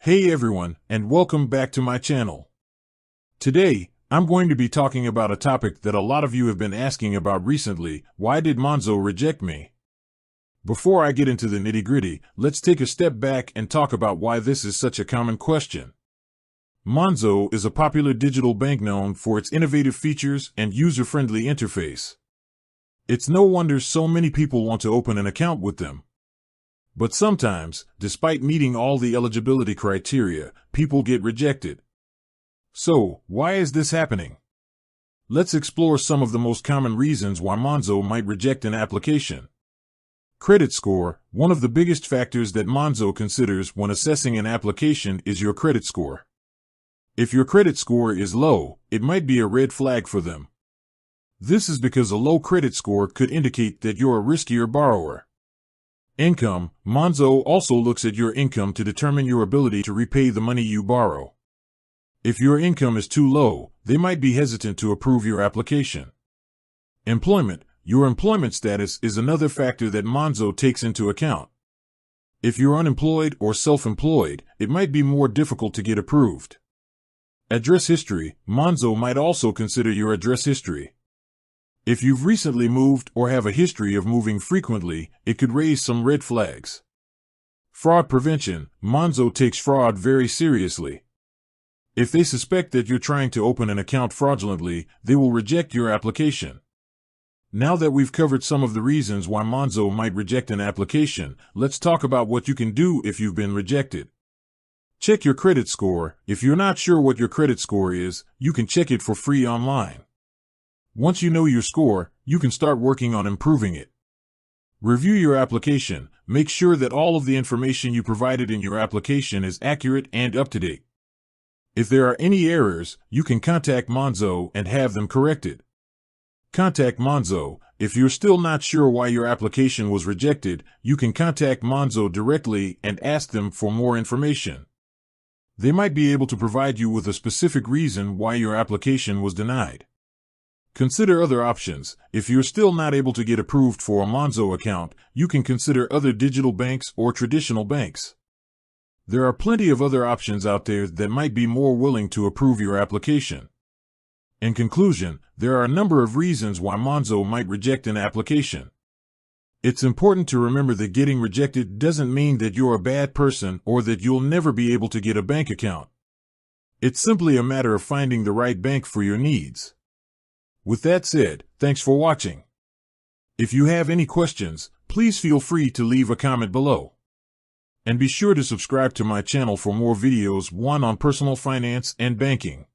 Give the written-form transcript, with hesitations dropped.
Hey everyone, and welcome back to my channel. Today, I'm going to be talking about a topic that a lot of you have been asking about recently: why did Monzo reject me? Before I get into the nitty-gritty, let's take a step back and talk about why this is such a common question. Monzo is a popular digital bank known for its innovative features and user-friendly interface. It's no wonder so many people want to open an account with them. But sometimes, despite meeting all the eligibility criteria, people get rejected. So, why is this happening? Let's explore some of the most common reasons why Monzo might reject an application. Credit score. One of the biggest factors that Monzo considers when assessing an application is your credit score. If your credit score is low, it might be a red flag for them. This is because a low credit score could indicate that you're a riskier borrower. Income. Monzo also looks at your income to determine your ability to repay the money you borrow. If your income is too low, they might be hesitant to approve your application. Employment. Your employment status is another factor that Monzo takes into account. If you're unemployed or self-employed, it might be more difficult to get approved. Address history. Monzo might also consider your address history. If you've recently moved or have a history of moving frequently, it could raise some red flags. Fraud prevention. Monzo takes fraud very seriously. If they suspect that you're trying to open an account fraudulently, they will reject your application. Now that we've covered some of the reasons why Monzo might reject an application, let's talk about what you can do if you've been rejected. Check your credit score. If you're not sure what your credit score is, you can check it for free online. Once you know your score, you can start working on improving it. Review your application. Make sure that all of the information you provided in your application is accurate and up to date. If there are any errors, you can contact Monzo and have them corrected. Contact Monzo. If you're still not sure why your application was rejected, you can contact Monzo directly and ask them for more information. They might be able to provide you with a specific reason why your application was denied. Consider other options. If you're still not able to get approved for a Monzo account, you can consider other digital banks or traditional banks. There are plenty of other options out there that might be more willing to approve your application. In conclusion, there are a number of reasons why Monzo might reject an application. It's important to remember that getting rejected doesn't mean that you're a bad person or that you'll never be able to get a bank account. It's simply a matter of finding the right bank for your needs. With that said, thanks for watching. If you have any questions, please feel free to leave a comment below. And be sure to subscribe to my channel for more videos, one on personal finance and banking.